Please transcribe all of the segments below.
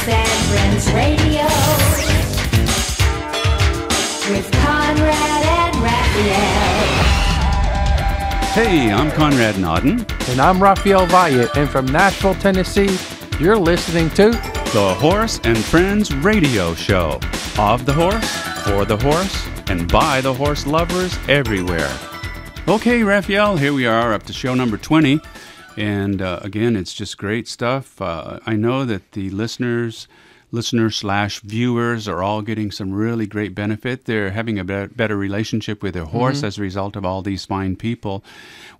Horse and Friends Radio with Conrad and Raphael. Hey, I'm Conrad Nodden. And I'm Raphael Valle. And from Nashville, Tennessee, you're listening to The Horse and Friends Radio Show. Of the horse, for the horse, and by the horse lovers everywhere. Okay, Raphael, here we are up to show number 20. And again, it's just great stuff. I know that the listeners/viewers are all getting some really great benefit. They're having a better relationship with their horse as a result of all these fine people.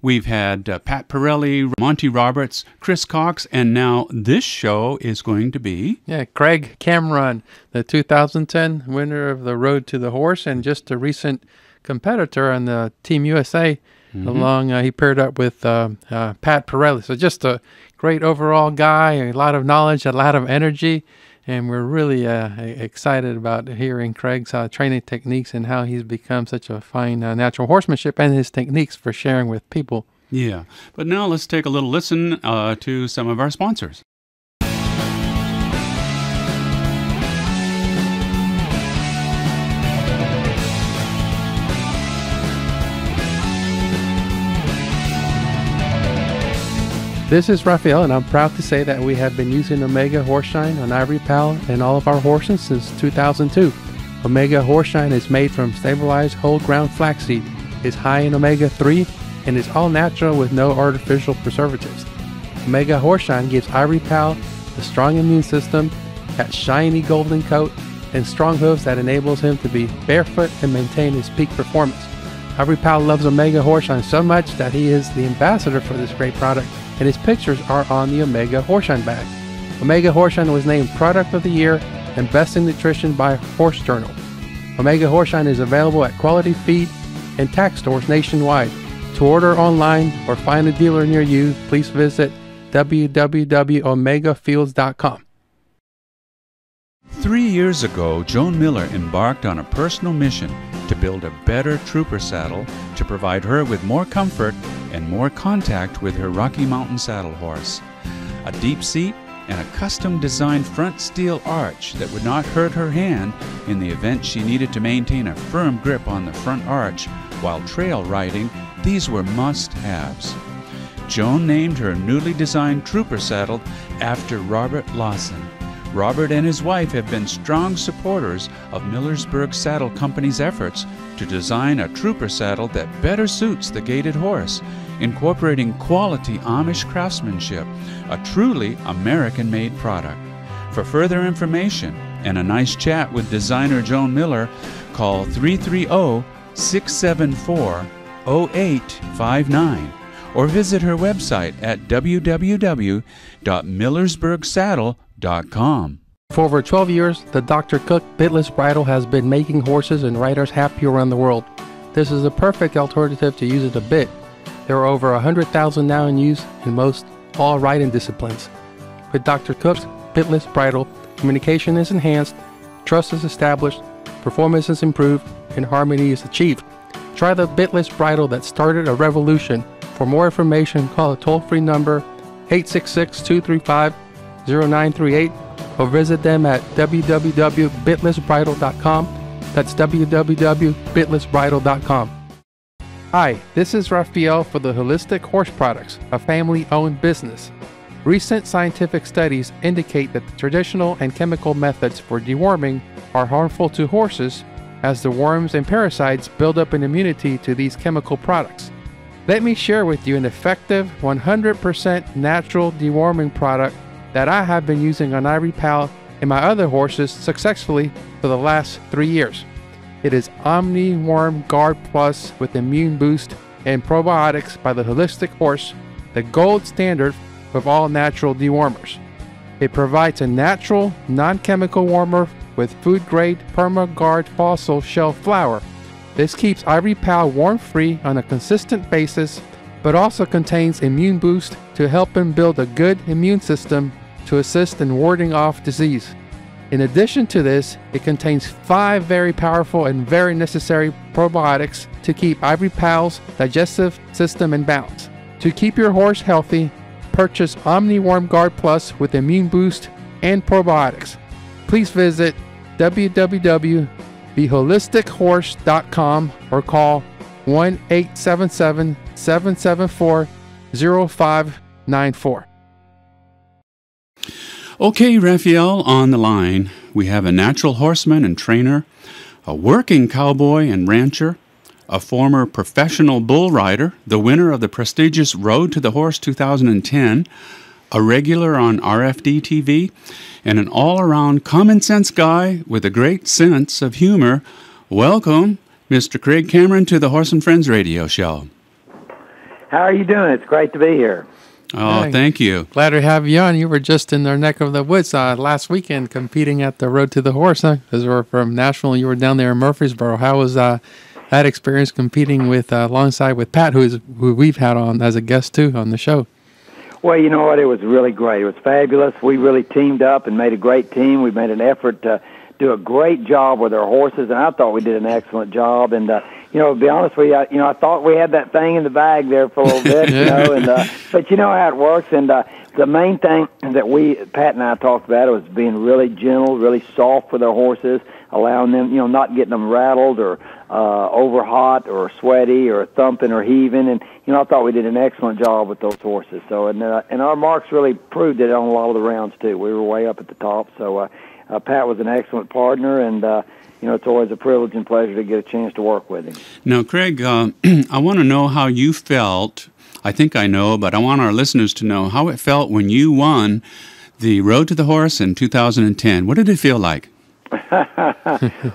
We've had Pat Pirelli, Monty Roberts, Chris Cox, and now this show is going to be... Yeah, Craig Cameron, the 2010 winner of the Road to the Horse, and just a recent competitor on the Team USA. He paired up with Pat Pirelli. So just a great overall guy, a lot of knowledge, a lot of energy. And we're really excited about hearing Craig's training techniques and how he's become such a fine natural horsemanship and his techniques for sharing with people. Yeah, but now let's take a little listen to some of our sponsors. This is Raphael, and I'm proud to say that we have been using Omega Horseshine on Ivory Pal and all of our horses since 2002. Omega Horseshine is made from stabilized whole ground flaxseed, is high in omega-3, and is all natural with no artificial preservatives. Omega Horseshine gives Ivory Pal a strong immune system, that shiny golden coat, and strong hooves that enables him to be barefoot and maintain his peak performance. Ivory Pal loves Omega Horseshine so much that he is the ambassador for this great product, and his pictures are on the Omega Horseshine bag. Omega Horseshine was named Product of the Year and Best in Nutrition by Horse Journal. Omega Horseshine is available at quality feed and tack stores nationwide. To order online or find a dealer near you, please visit www.omegafields.com. 3 years ago, Joan Miller embarked on a personal mission to build a better trooper saddle to provide her with more comfort and more contact with her Rocky Mountain saddle horse. A deep seat and a custom-designed front steel arch that would not hurt her hand in the event she needed to maintain a firm grip on the front arch while trail riding. These were must-haves. Joan named her newly designed trooper saddle after Robert Lawson. Robert and his wife have been strong supporters of Millersburg Saddle Company's efforts to design a trooper saddle that better suits the gaited horse, incorporating quality Amish craftsmanship, a truly American-made product. For further information and a nice chat with designer Joan Miller, call 330-674-0859 or visit her website at www.millersburgsaddle.com. For over 12 years, the Dr. Cook Bitless Bridle has been making horses and riders happy around the world. This is a perfect alternative to using a bit. There are over 100,000 now in use in most all riding disciplines. With Dr. Cook's Bitless Bridle, communication is enhanced, trust is established, performance is improved, and harmony is achieved. Try the Bitless Bridle that started a revolution. For more information, call a toll-free number 866-235-0938 or visit them at www.bitlessbridle.com. That's www.bitlessbridle.com. Hi, this is Raphael for the Holistic Horse Products, a family-owned business. Recent scientific studies indicate that the traditional and chemical methods for deworming are harmful to horses as the worms and parasites build up an immunity to these chemical products. Let me share with you an effective 100% natural deworming product that I have been using on Ivory Pal and my other horses successfully for the last 3 years. It is OmniWorm Guard Plus with Immune Boost and Probiotics by the Holistic Horse, the gold standard of all natural dewormers. It provides a natural, non-chemical warmer with food-grade PermaGuard fossil shell flour. This keeps Ivory Pal worm-free on a consistent basis, but also contains Immune Boost to help him build a good immune system to assist in warding off disease. In addition to this, it contains 5 very powerful and very necessary probiotics to keep Ivory Pal's digestive system in balance. To keep your horse healthy, purchase OmniWorm Guard Plus with Immune Boost and probiotics. Please visit www.theholistichorse.com or call 1-877-774-0594. Okay, Raphael, on the line, we have a natural horseman and trainer, a working cowboy and rancher, a former professional bull rider, the winner of the prestigious Road to the Horse 2010, a regular on RFD TV, and an all-around common-sense guy with a great sense of humor. Welcome, Mr. Craig Cameron, to the Horse and Friends radio show. How are you doing? It's great to be here. Oh, Hey. thank you. Glad to have you on. You were just in our neck of the woods last weekend competing at the Road to the Horse, huh? Because we're from Nashville. You were down there in Murfreesboro. How was that experience competing with alongside with Pat, who we've had on as a guest too on the show? Well, you know what? It was really great. It was fabulous. We really teamed up and made a great team. We made an effort to do a great job with our horses, and I thought we did an excellent job. And to be honest with you, I thought we had that thing in the bag there for a little bit, but you know how it works. And the main thing that Pat and I talked about was being really gentle, really soft with our horses, allowing them, not getting them rattled or over hot or sweaty or thumping or heaving. And I thought we did an excellent job with those horses. So and our marks really proved it on a lot of the rounds too. We were way up at the top. So Pat was an excellent partner, and it's always a privilege and pleasure to get a chance to work with him. Now, Craig, I want to know how you felt. I think I know, but I want our listeners to know how it felt when you won the Road to the Horse in 2010. What did it feel like?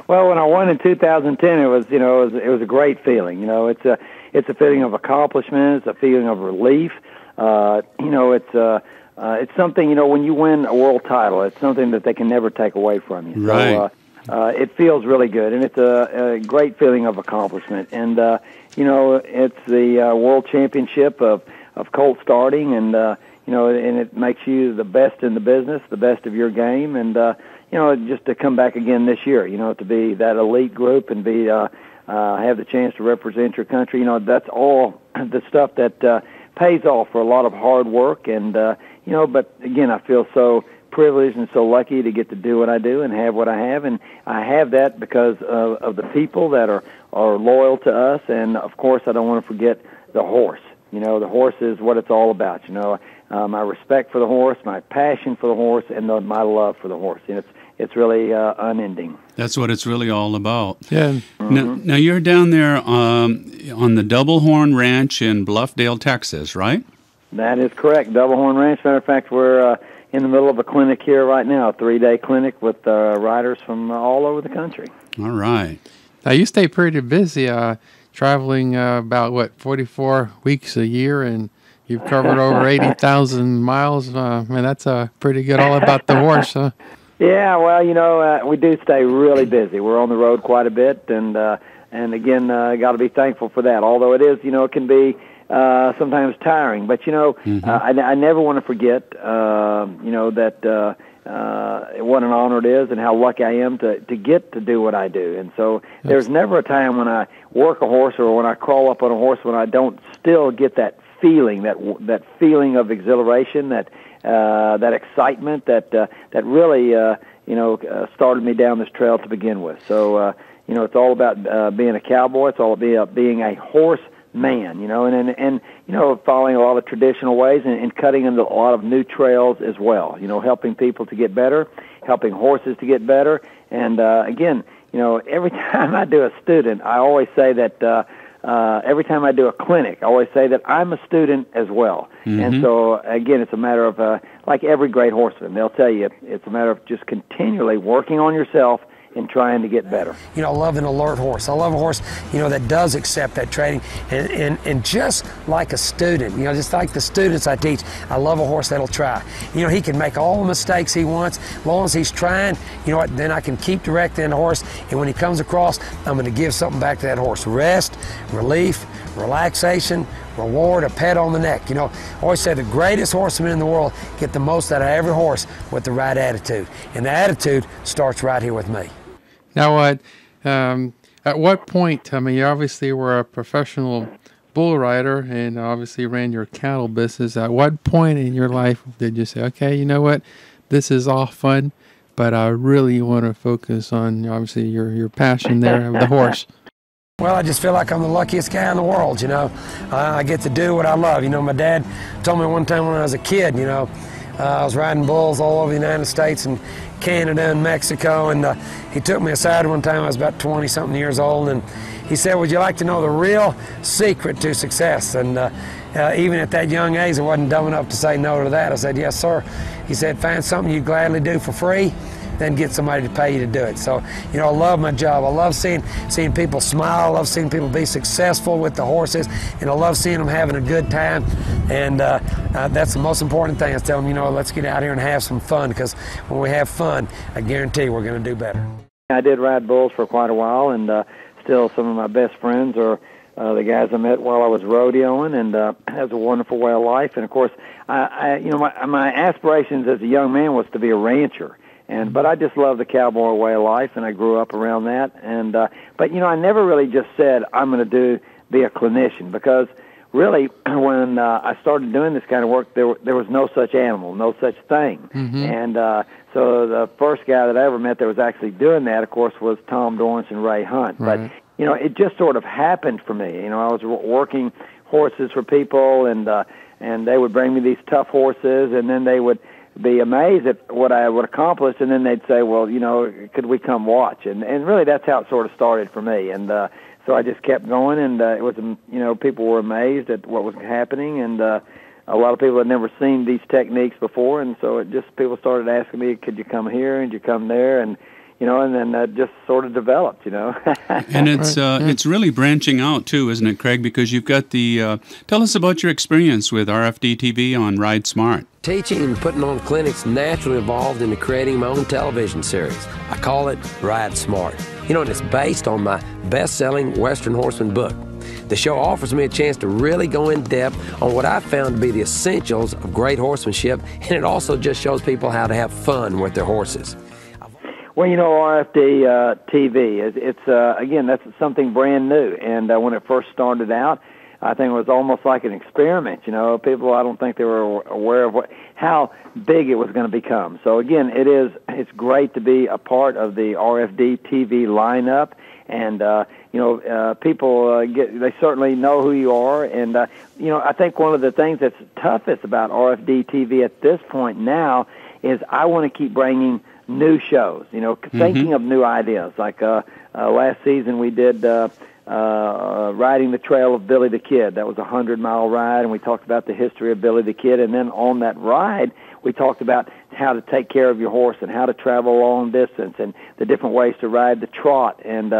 Well, when I won in 2010, it was a great feeling. It's a feeling of accomplishment. It's a feeling of relief. It's something, when you win a world title, it's something that they can never take away from you. Right. So it feels really good, and it's a great feeling of accomplishment. And it's the World Championship of colt starting, and and it makes you the best in the business, the best of your game, and just to come back again this year, to be that elite group and be have the chance to represent your country. That's all the stuff that pays off for a lot of hard work, and but again, I feel so privileged and so lucky to get to do what I do and have what I have, and I have that because of the people that are loyal to us, and of course, I don't want to forget the horse. The horse is what it's all about. My respect for the horse, my passion for the horse, and my love for the horse. And it's really unending. That's what it's really all about. Yeah. Mm-hmm. Now you're down there on the Double Horn Ranch in Bluffdale, Texas, right? That is correct. Double Horn Ranch. Matter of fact, we're in the middle of a clinic here right now, a 3-day clinic with riders from all over the country. All right. Now you stay pretty busy, traveling about 44 weeks a year, and you've covered over 80,000 miles. Man, that's pretty good. All about the horse, huh? Yeah, well, we do stay really busy. We're on the road quite a bit, and again, got to be thankful for that. Although it is, it can be sometimes tiring, but I never want to forget, that what an honor it is, and how lucky I am to get to do what I do. And so there's never a time when I work a horse or when I crawl up on a horse when I don't still get that feeling, that feeling of exhilaration, that excitement that really started me down this trail to begin with. So it's all about being a cowboy. It's all about being a horse man, and following a lot of traditional ways and cutting into a lot of new trails as well. Helping people to get better, helping horses to get better, and again, every time I do a student, I always say that. Every time I do a clinic, I always say that I'm a student as well. Mm-hmm. And so, again, it's a matter of, like every great horseman, they'll tell you, it's a matter of just continually working on yourself and trying to get better. I love an alert horse. I love a horse, that does accept that training. And just like a student, just like the students I teach, I love a horse that'll try. He can make all the mistakes he wants. As long as he's trying, then I can keep directing the horse. And when he comes across, I'm going to give something back to that horse. Rest, relief, relaxation, reward, a pat on the neck. I always say the greatest horsemen in the world get the most out of every horse with the right attitude. And the attitude starts right here with me. Now, at what point, you obviously were a professional bull rider and obviously ran your cattle business. At what point in your life did you say, okay, you know what, this is all fun, but I really want to focus on, obviously, your passion there of the horse. Well, I just feel like I'm the luckiest guy in the world, you know. I get to do what I love. You know, my dad told me one time when I was a kid, you know, I was riding bulls all over the United States and Canada and Mexico, and he took me aside one time. I was about 20-something years old, and he said, would you like to know the real secret to success? And even at that young age, I wasn't dumb enough to say no to that. I said, yes, sir. He said, find something you'd gladly do for free, then get somebody to pay you to do it. So, you know, I love my job. I love seeing people smile. I love seeing people be successful with the horses, and I love seeing them having a good time. And that's the most important thing. I tell them, you know, let's get out here and have some fun, because when we have fun, I guarantee we're going to do better. I did ride bulls for quite a while, and still some of my best friends are the guys I met while I was rodeoing, and has a wonderful way of life. And of course, you know, my aspirations as a young man was to be a rancher. But I just love the cowboy way of life, and I grew up around that. And but you know, I never really just said I'm going to be a clinician, because really, when I started doing this kind of work, there was no such animal, no such thing. Mm-hmm. And so the first guy that I ever met that was actually doing that, of course, was Tom Dorrance and Ray Hunt. Right. But you know, it just sort of happened for me. You know, I was working horses for people, and they would bring me these tough horses, and then they would be amazed at what I would accomplish, and then they'd say, well, you know, could we come watch? And really that's how it sort of started for me. And so I just kept going, and it was, you know, people were amazed at what was happening, and a lot of people had never seen these techniques before, and so people started asking me, could you come here, and you come there, and you know, and then that just sort of developed, you know. And it's really branching out too, isn't it, Craig? Because you've got the tell us about your experience with RFD TV on Ride Smart. Teaching and putting on clinics naturally evolved into creating my own television series. I call it Ride Smart. You know, and it's based on my best-selling Western Horseman book. The show offers me a chance to really go in depth on what I found to be the essentials of great horsemanship, and it also just shows people how to have fun with their horses. Well, you know, RFD TV, it's again, that's something brand new. And when it first started out, I think it was almost like an experiment. You know, people, I don't think they were aware of how big it was going to become. So again, it's great to be a part of the RFD TV lineup. And you know, people they certainly know who you are. And you know, I think one of the things that's toughest about RFD TV at this point now is I want to keep bringing new shows, you know, thinking of new ideas. Like last season we did Riding the Trail of Billy the Kid. That was a 100-mile ride, and we talked about the history of Billy the Kid. And then on that ride, we talked about how to take care of your horse and how to travel long distance and the different ways to ride the trot, and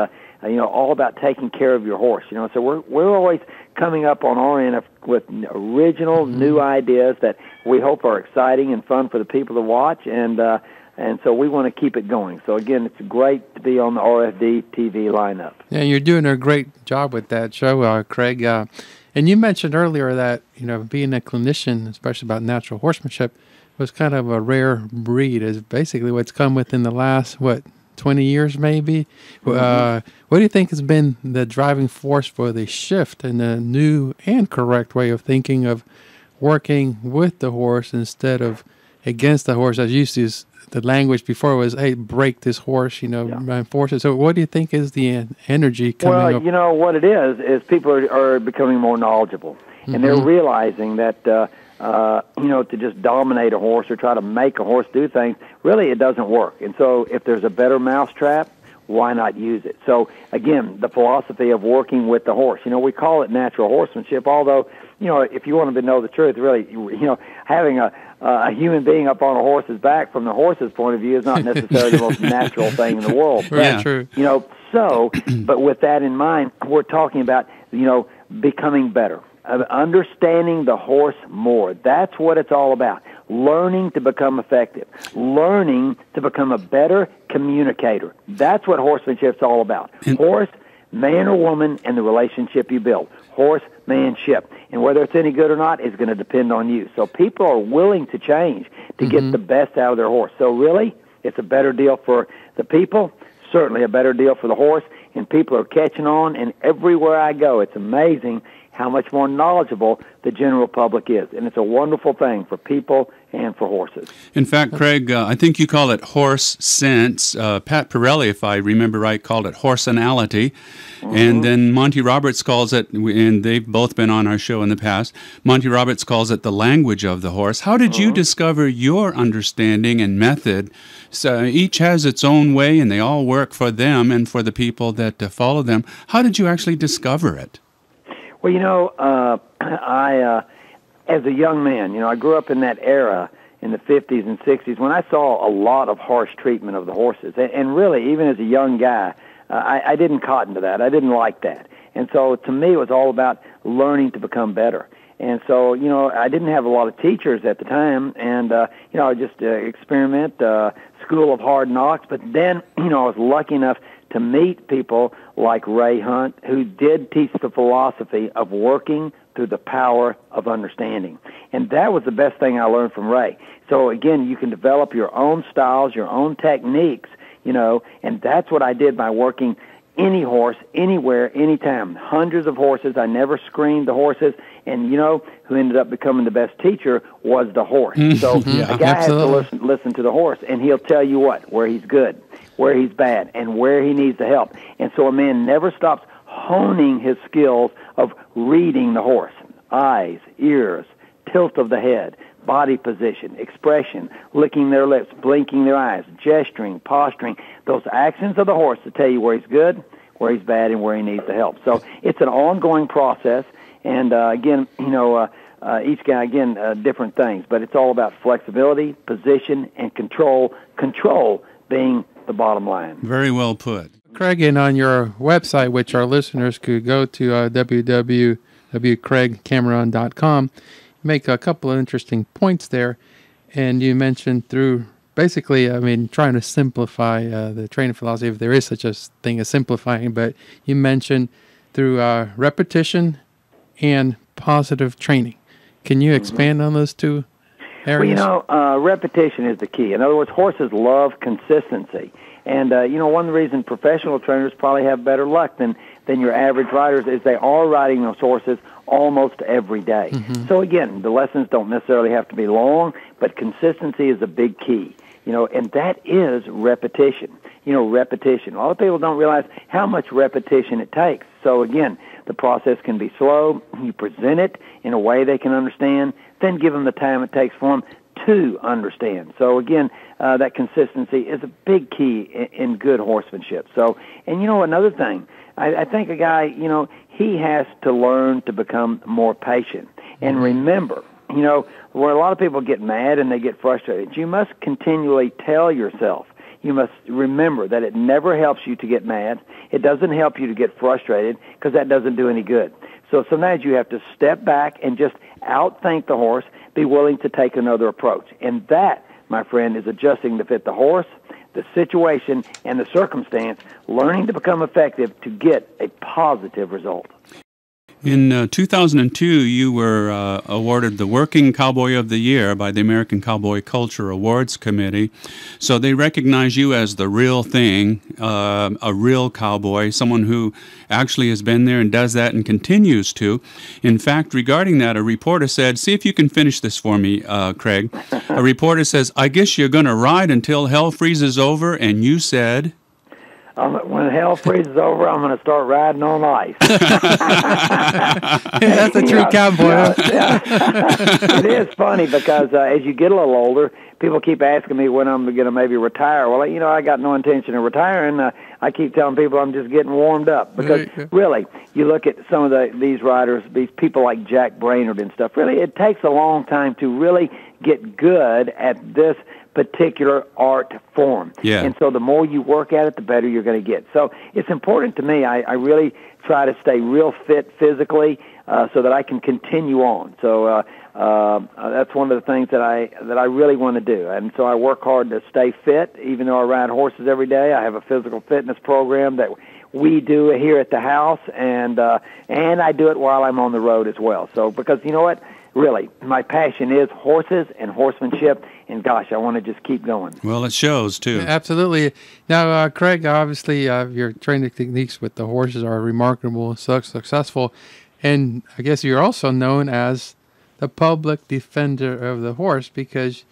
you know, all about taking care of your horse. You know, so we're always coming up on our end with original new ideas that we hope are exciting and fun for the people to watch, and so we want to keep it going. So again, it's great to be on the RFD TV lineup. Yeah, you're doing a great job with that show, Craig. And you mentioned earlier that, you know, being a clinician, especially about natural horsemanship, was kind of a rare breed. Is basically what's come within the last 20 years maybe. What do you think has been the driving force for the shift in the new and correct way of thinking of working with the horse instead of against the horse? As used to, the language before was, hey, break this horse, you know, enforce it. So what do you think is the energy coming up? You know, what it is people are becoming more knowledgeable, and they're realizing that, you know, to just dominate a horse or try to make a horse do things, really it doesn't work. And so if there's a better mousetrap, why not use it? So, again, the philosophy of working with the horse. You know, we call it natural horsemanship, although, you know, if you want to know the truth, really, you know, having a human being up on a horse's back from the horse's point of view is not necessarily the most natural thing in the world. Right, true. You know, so, but with that in mind, we're talking about, you know, becoming better, understanding the horse more. That's what it's all about. Learning to become effective, learning to become a better communicator. That's what horsemanship's all about. Horse, man or woman, and the relationship you build. Horsemanship. And whether it's any good or not is going to depend on you. So people are willing to change to get the best out of their horse. So really, it's a better deal for the people, certainly a better deal for the horse, and people are catching on, and everywhere I go, it's amazing how much more knowledgeable the general public is. And it's a wonderful thing for people and for horses. In fact, Craig, I think you call it horse sense. Pat Pirelli, if I remember right, called it horsenality. And then Monty Roberts calls it, and they've both been on our show in the past, Monty Roberts calls it the language of the horse. How did you discover your understanding and method? So each has its own way, and they all work for them and for the people that follow them. How did you actually discover it? Well, I as a young man, I grew up in that era in the 50s and 60s when I saw a lot of harsh treatment of the horses. And really, even as a young guy, I didn't cotton to that. I didn't like that. And so to me, it was all about learning to become better. And so, I didn't have a lot of teachers at the time, and, I just experiment, School of Hard Knocks. But then, I was lucky enough to meet people like Ray Hunt, who did teach the philosophy of working through the power of understanding. And that was the best thing I learned from Ray. So, again, you can develop your own styles, your own techniques, and that's what I did by working any horse, anywhere, anytime. Hundreds of horses. I never screened the horses. And, who ended up becoming the best teacher was the horse. So a guy has to listen to the horse, and he'll tell you where he's good, where he's bad, and where he needs the help. And so a man never stops honing his skills of reading the horse. Eyes, ears, tilt of the head, body position, expression, licking their lips, blinking their eyes, gesturing, posturing, those actions of the horse to tell you where he's good, where he's bad, and where he needs the help. So it's an ongoing process, and again, each guy, different things, but it's all about flexibility, position, and control, control being the bottom line. Very well put. Craig, and on your website, which our listeners could go to www.craigcameron.com, make a couple of interesting points there. And you mentioned through basically, trying to simplify the training philosophy, if there is such a thing as simplifying, but you mentioned through repetition and positive training. Can you expand on those two areas? Well, repetition is the key. In other words, horses love consistency. And, one of the reasons professional trainers probably have better luck than your average riders is they are riding those horses almost every day. So, again, the lessons don't necessarily have to be long, but consistency is a big key, and that is repetition. Repetition. A lot of people don't realize how much repetition it takes. So, again, the process can be slow. You present it in a way they can understand, then give them the time it takes for them to understand. So, again, that consistency is a big key in good horsemanship. So, and another thing, I think a guy, he has to learn to become more patient. And remember, where a lot of people get mad and they get frustrated, you must continually tell yourself, you must remember that it never helps you to get mad. It doesn't help you to get frustrated because that doesn't do any good. So sometimes you have to step back and just outthink the horse, be willing to take another approach. And that, my friend, is adjusting to fit the horse, the situation, and the circumstance, learning to become effective to get a positive result. In 2002, you were awarded the Working Cowboy of the Year by the American Cowboy Culture Awards Committee. So they recognize you as the real thing, a real cowboy, someone who actually has been there and does that and continues to. In fact, regarding that, a reporter said, see if you can finish this for me, Craig. A reporter says, I guess you're going to ride until hell freezes over, and you said... when hell freezes over, I'm going to start riding on ice. That's a true cowboy. It is funny because as you get a little older, people keep asking me when I'm going to maybe retire. Well, I got no intention of retiring. I keep telling people I'm just getting warmed up because really, you look at some of these riders, these people like Jack Brainerd and stuff, really it takes a long time to really get good at this particular art form. Yeah. And so the more you work at it, the better you're going to get. So it's important to me. I really try to stay real fit physically so that I can continue on. So that's one of the things that I really want to do. And so I work hard to stay fit, even though I ride horses every day. I have a physical fitness program that we do here at the house, and I do it while I'm on the road as well. So because you know what? Really, my passion is horses and horsemanship, and gosh, I want to just keep going. Well, it shows, too. Absolutely. Now, Craig, obviously, your training techniques with the horses are remarkable, so successful. And I guess you're also known as the public defender of the horse because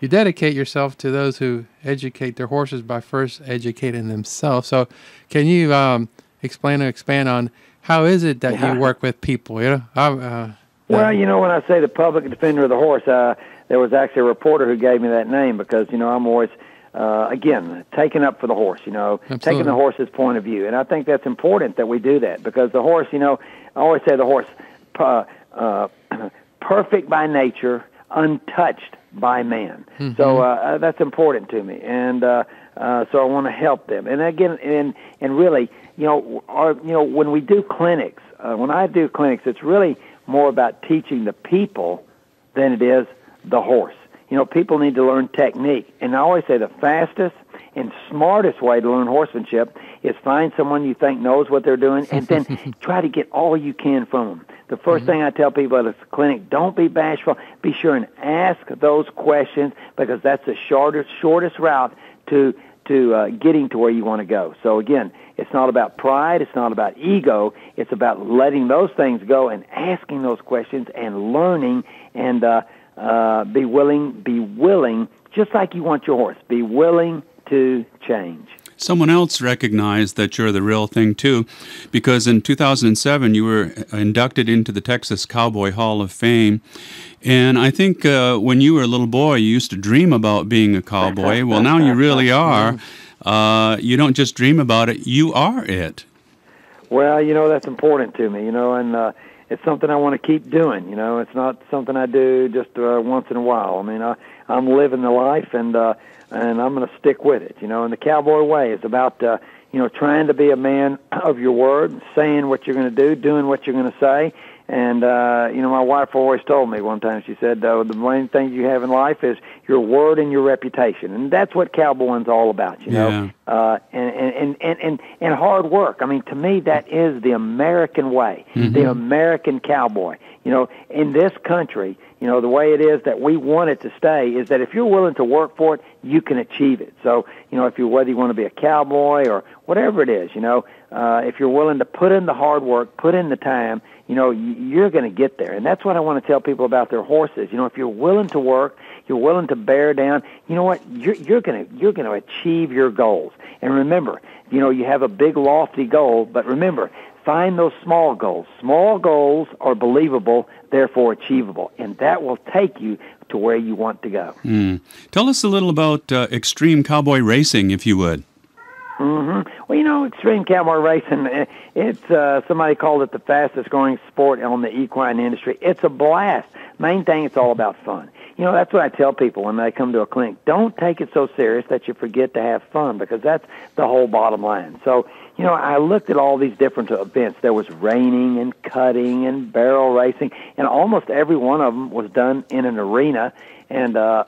you dedicate yourself to those who educate their horses by first educating themselves. So can you explain or expand on how is it that you work with people? You know, well, you know, when I say the public defender of the horse, there was actually a reporter who gave me that name because, you know, I'm always, again, taking up for the horse, you know, taking the horse's point of view. And I think that's important that we do that because the horse, you know, I always say the horse, perfect by nature, untouched by man. Mm-hmm. So that's important to me. And so I want to help them. And again, and really, you know, when we do clinics, when I do clinics, it's really more about teaching the people than it is the horse. You know, people need to learn technique. And I always say the fastest and smartest way to learn horsemanship is find someone you think knows what they're doing and then try to get all you can from them. The first thing I tell people at a clinic, don't be bashful. Be sure and ask those questions because that's the shortest route to getting to where you want to go. So again, it's not about pride. It's not about ego. It's about letting those things go and asking those questions and learning and be willing, just like you want your horse, be willing to change. Someone else recognized that you're the real thing, too, because in 2007 you were inducted into the Texas Cowboy Hall of Fame. And I think when you were a little boy, you used to dream about being a cowboy. Well, now you really are. You don't just dream about it, you are it. Well, you know, that's important to me, you know, and it's something I want to keep doing, you know. It's not something I do just once in a while. I mean, I'm living the life, and I'm going to stick with it, you know. And the cowboy way is about, you know, trying to be a man of your word, saying what you're going to do, doing what you're going to say. And, you know, my wife always told me one time, she said, the main thing you have in life is your word and your reputation. And that's what cowboying's all about, you know. And hard work. I mean, to me, that is the American way, the American cowboy. You know, in this country, you know, the way it is that we want it to stay is that if you're willing to work for it, you can achieve it. So, you know, whether you want to be a cowboy or whatever it is, you know, if you're willing to put in the hard work, put in the time, you know, you're going to get there. And that's what I want to tell people about their horses. You know, if you're willing to work, you're willing to bear down, you know what, you're going to achieve your goals. And remember, you know, you have a big lofty goal, but remember, find those small goals. Small goals are believable, therefore achievable, and that will take you to where you want to go. Tell us a little about extreme cowboy racing, if you would. Well, you know, extreme cowboy racing, it's somebody called it the fastest growing sport on the equine industry. It's a blast. Main thing, it's all about fun. You know, that's what I tell people when they come to a clinic. Don't take it so serious that you forget to have fun because that's the whole bottom line. So, you know, I looked at all these different events. There was reining and cutting and barrel racing, and almost every one of them was done in an arena. And I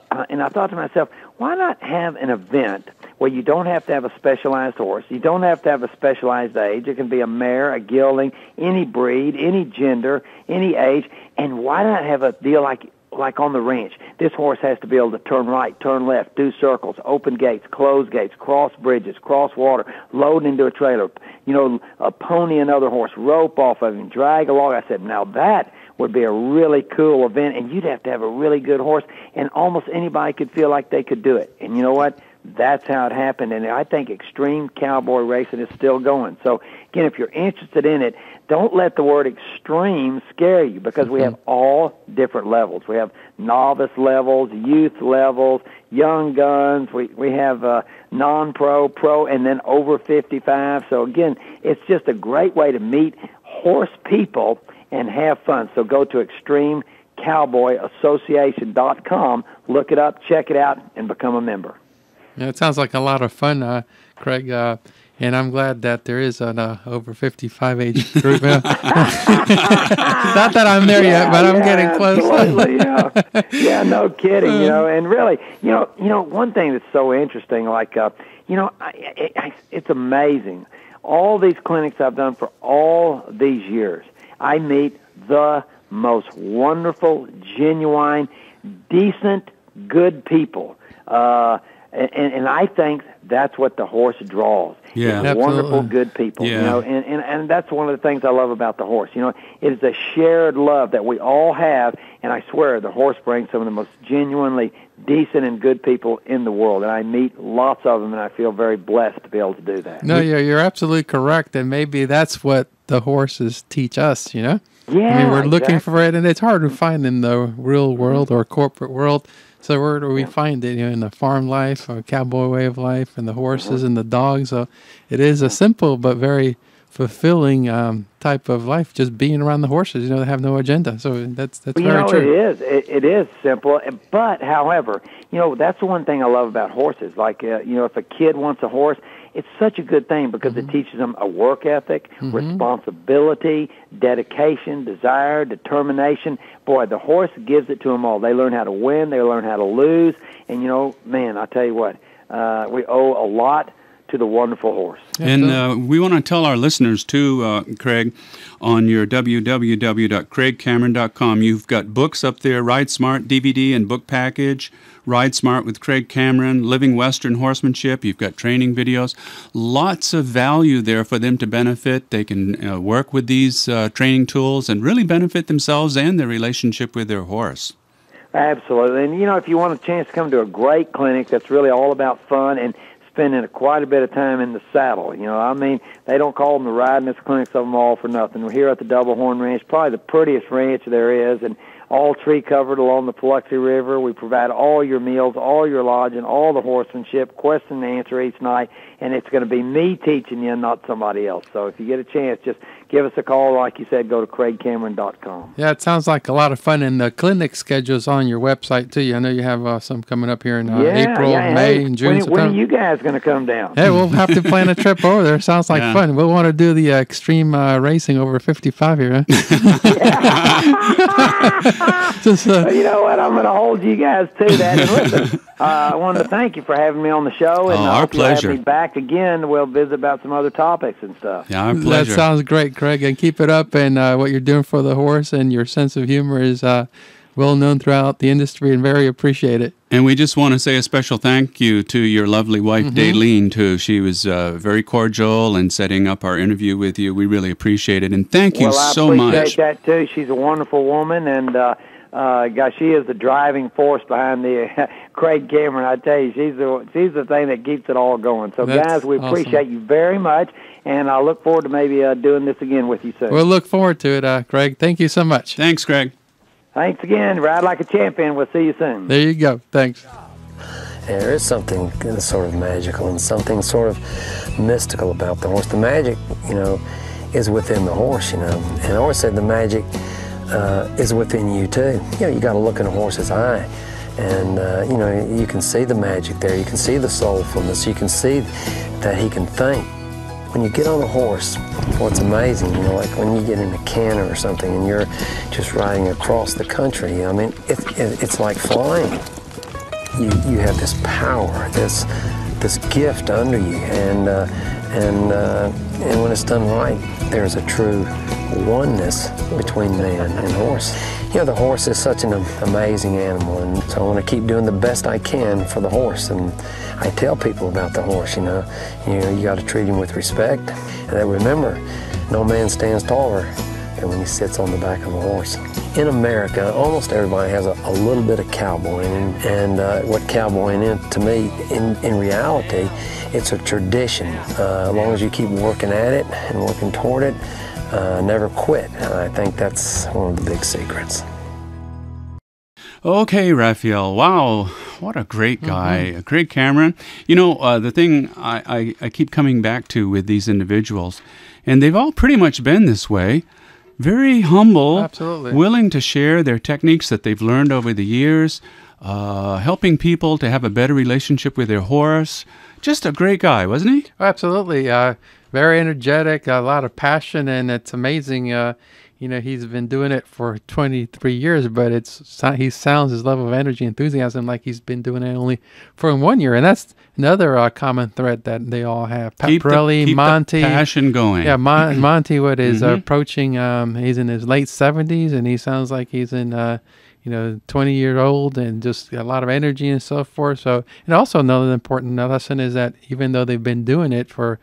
thought to myself, why not have an event where you don't have to have a specialized horse, you don't have to have a specialized age. It can be a mare, a gelding, any breed, any gender, any age. And why not have a deal like on the ranch? This horse has to be able to turn right, turn left, do circles, open gates, close gates, cross bridges, cross water, load into a trailer, you know, pony another horse, rope off of him, drag along. I said, now that would be a really cool event, and you'd have to have a really good horse, and almost anybody could feel like they could do it. And you know what? That's how it happened, and I think extreme cowboy racing is still going. So, again, if you're interested in it, don't let the word extreme scare you because we have all different levels. We have novice levels, youth levels, young guns. We have non-pro, pro, and then over 55. So, again, it's just a great way to meet horse people and have fun. So go to extremecowboyassociation.com, look it up, check it out, and become a member. Yeah, it sounds like a lot of fun, Craig, and I'm glad that there is an over 55 age group. Not that I'm there yet, but I'm getting close. Absolutely, yeah, no kidding. You know, and really, you know, one thing that's so interesting, like, you know, it's amazing. All these clinics I've done for all these years, I meet the most wonderful, genuine, decent, good people. and I think that's what the horse draws. Yeah. It's wonderful, Absolutely. good people. Yeah. You know, and that's one of the things I love about the horse. You know, it is a shared love that we all have, and I swear the horse brings some of the most genuinely decent and good people in the world, and I meet lots of them, and I feel very blessed to be able to do that. No, you're absolutely correct, and maybe that's what the horses teach us, you know? Yeah, I mean, we're looking exactly. for it, and it's hard to find in the real world or corporate world. So where do we find it? You know, in the farm life, or cowboy way of life, and the horses and the dogs. So it is a simple but very fulfilling type of life, just being around the horses. You know, they have no agenda. So that's Well, you very know, true. it is simple. But, however, you know, that's the one thing I love about horses. Like, you know, if a kid wants a horse, it's such a good thing because it teaches them a work ethic, responsibility, dedication, desire, determination. Boy, the horse gives it to them all. They learn how to win. They learn how to lose. And, you know, man, I tell you what, we owe a lot to the wonderful horse. And we want to tell our listeners, too, Craig, on your www.craigcameron.com, you've got books up there, Ride Smart DVD and book package, Ride Smart with Craig Cameron, Living Western Horsemanship. You've got training videos. Lots of value there for them to benefit. They can work with these training tools and really benefit themselves and their relationship with their horse. Absolutely. And, you know, if you want a chance to come to a great clinic that's really all about fun and spending quite a bit of time in the saddle. You know, I mean, they don't call them the riding clinics of them all for nothing. We're here at the Double Horn Ranch, probably the prettiest ranch there is, and all tree covered along the Paluxy River. We provide all your meals, all your lodging, all the horsemanship, question and answer each night, and it's going to be me teaching you, not somebody else. So if you get a chance, just give us a call. Like you said, go to craigcameron.com. Yeah, it sounds like a lot of fun, and the clinic schedule's on your website too. I know you have some coming up here in April, May, Hey, and June. when are you guys going to come down? Hey, we'll have to plan a trip over there. Sounds like Yeah. fun. We'll want to do the extreme racing over 55 here. Huh? Just, You know what? I'm going to hold you guys to that. And listen, I wanted to thank you for having me on the show, and Oh, I our hope you'll have pleasure. me back again. We'll visit about some other topics and stuff. Yeah, our that pleasure. sounds great, Craig. And keep it up. And what you're doing for the horse and your sense of humor is well known throughout the industry and very appreciated. And we just want to say a special thank you to your lovely wife, Daylene, too. She was very cordial in setting up our interview with you. We really appreciate it. And thank you Well, I so appreciate much. that, too. She's a wonderful woman, and gosh, she is the driving force behind the Craig Cameron. I tell you, she's the thing that keeps it all going. So, That's guys, we awesome. appreciate you very much, and I look forward to maybe doing this again with you soon. We'll look forward to it, Craig. Thank you so much. Thanks, Craig. Thanks again. Ride like a champion. We'll see you soon. There you go. Thanks. There is something sort of magical and something sort of mystical about the horse. The magic, you know, is within the horse, you know. And I always said the magic is within you too. You know, you got to look in a horse's eye, and you know, you can see the magic there. You can see the soulfulness. You can see that he can think. When you get on a horse, what's amazing, you know, like when you get in a canter or something and you're just riding across the country, I mean, it's like flying. You have this power, this gift under you, and when it's done right, there's a true oneness between man and horse. You know, the horse is such an amazing animal, and so I want to keep doing the best I can for the horse. And I tell people about the horse, you got to treat him with respect, and then remember, no man stands taller than when he sits on the back of a horse. In America, almost everybody has a little bit of cowboying, and what cowboying is to me, in reality, it's a tradition. As long as you keep working at it and working toward it, never quit. And I think that's one of the big secrets. Okay, Raphael. Wow, what a great guy. Craig Cameron. You know, the thing I keep coming back to with these individuals, and they've all pretty much been this way, very humble, Absolutely. willing to share their techniques that they've learned over the years, helping people to have a better relationship with their horse. Just a great guy, wasn't he? Oh, absolutely. Very energetic, a lot of passion, and it's amazing. You know, he's been doing it for 23 years, but he sounds his level of energy, enthusiasm like he's been doing it only for 1 year. And that's another common thread that they all have. Keep Paparelli, Monty. the passion going. Yeah, Monty, what is approaching, he's in his late 70s, and he sounds like he's in 20-year-old and just a lot of energy and so forth. So, and also another important lesson is that even though they've been doing it for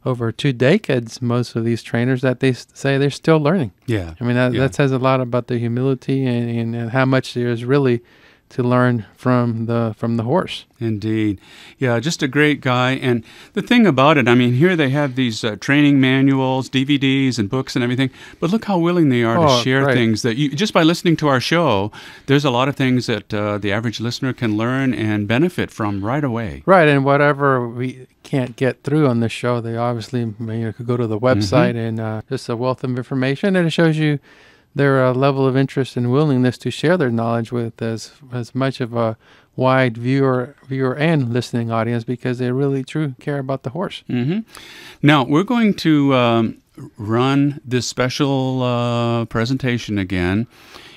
over 2 decades, most of these trainers, that they say they're still learning. Yeah. I mean, that says a lot about the humility and how much there is really to learn from the horse. Indeed. Yeah, just a great guy. And the thing about it, I mean, here they have these training manuals, DVDs and books and everything, but look how willing they are to share things that you, just by listening to our show, there's a lot of things that the average listener can learn and benefit from right away. Right, and whatever we can't get through on the show, they obviously could go to the website and just a wealth of information, and it shows you their level of interest and willingness to share their knowledge with as much of a wide viewer and listening audience, because they really truly care about the horse. Mm-hmm. Now, we're going to run this special presentation again.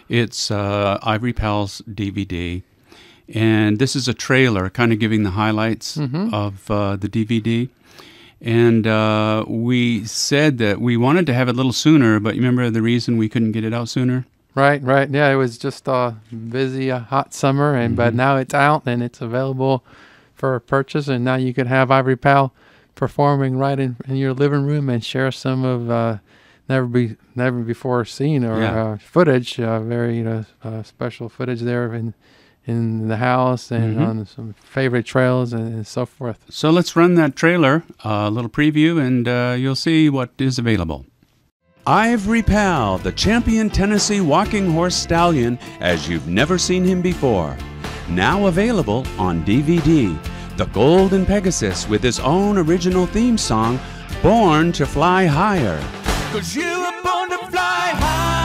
It's Ivory Pal's DVD, and this is a trailer kind of giving the highlights of the DVD. And we said that we wanted to have it a little sooner, but you remember the reason we couldn't get it out sooner? Right. Yeah, it was just a busy, hot summer, but now it's out and it's available for purchase. And now you could have Ivory Pal performing right in your living room and share some of never before seen footage, very special footage there in the house and on some favorite trails and so forth. So let's run that trailer, a little preview, and you'll see what is available. Ivory Pal, the champion Tennessee walking horse stallion as you've never seen him before. Now available on DVD. The Golden Pegasus with his own original theme song, Born to Fly Higher. 'Cause you were born to fly higher.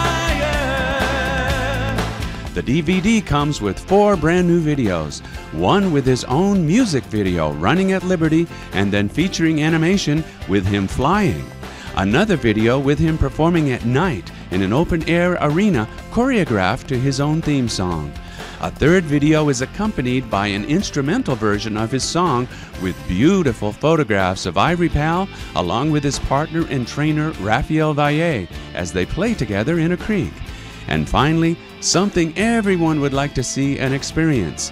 The DVD comes with 4 brand new videos, one with his own music video running at Liberty and then featuring animation with him flying. Another video with him performing at night in an open-air arena choreographed to his own theme song. A third video is accompanied by an instrumental version of his song with beautiful photographs of Ivory Pal along with his partner and trainer Raphael Valle as they play together in a creek. And finally, something everyone would like to see and experience: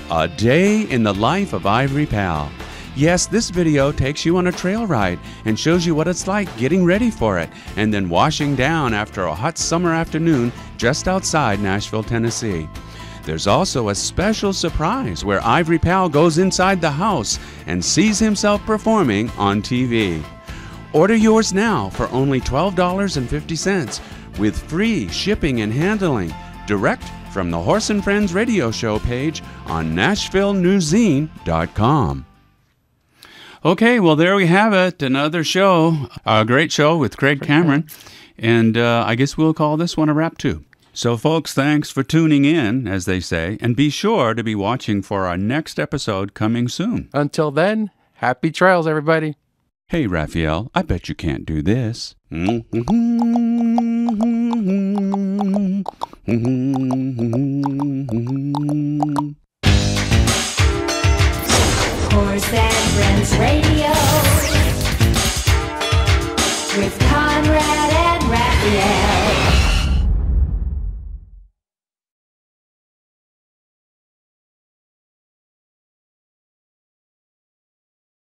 a day in the life of Ivory Pal. Yes, this video takes you on a trail ride and shows you what it's like getting ready for it and then washing down after a hot summer afternoon just outside Nashville, Tennessee. There's also a special surprise where Ivory Pal goes inside the house and sees himself performing on TV. Order yours now for only $12.50 with free shipping and handling direct from the Horse and Friends radio show page on NashvilleNewZine.com. Okay, well, there we have it. Another show, a great show with Craig Cameron. And I guess we'll call this one a wrap, too. So, folks, thanks for tuning in, as they say. And be sure to be watching for our next episode coming soon. Until then, happy trails, everybody. Hey, Raphael, I bet you can't do this. Horse and Friends Radio.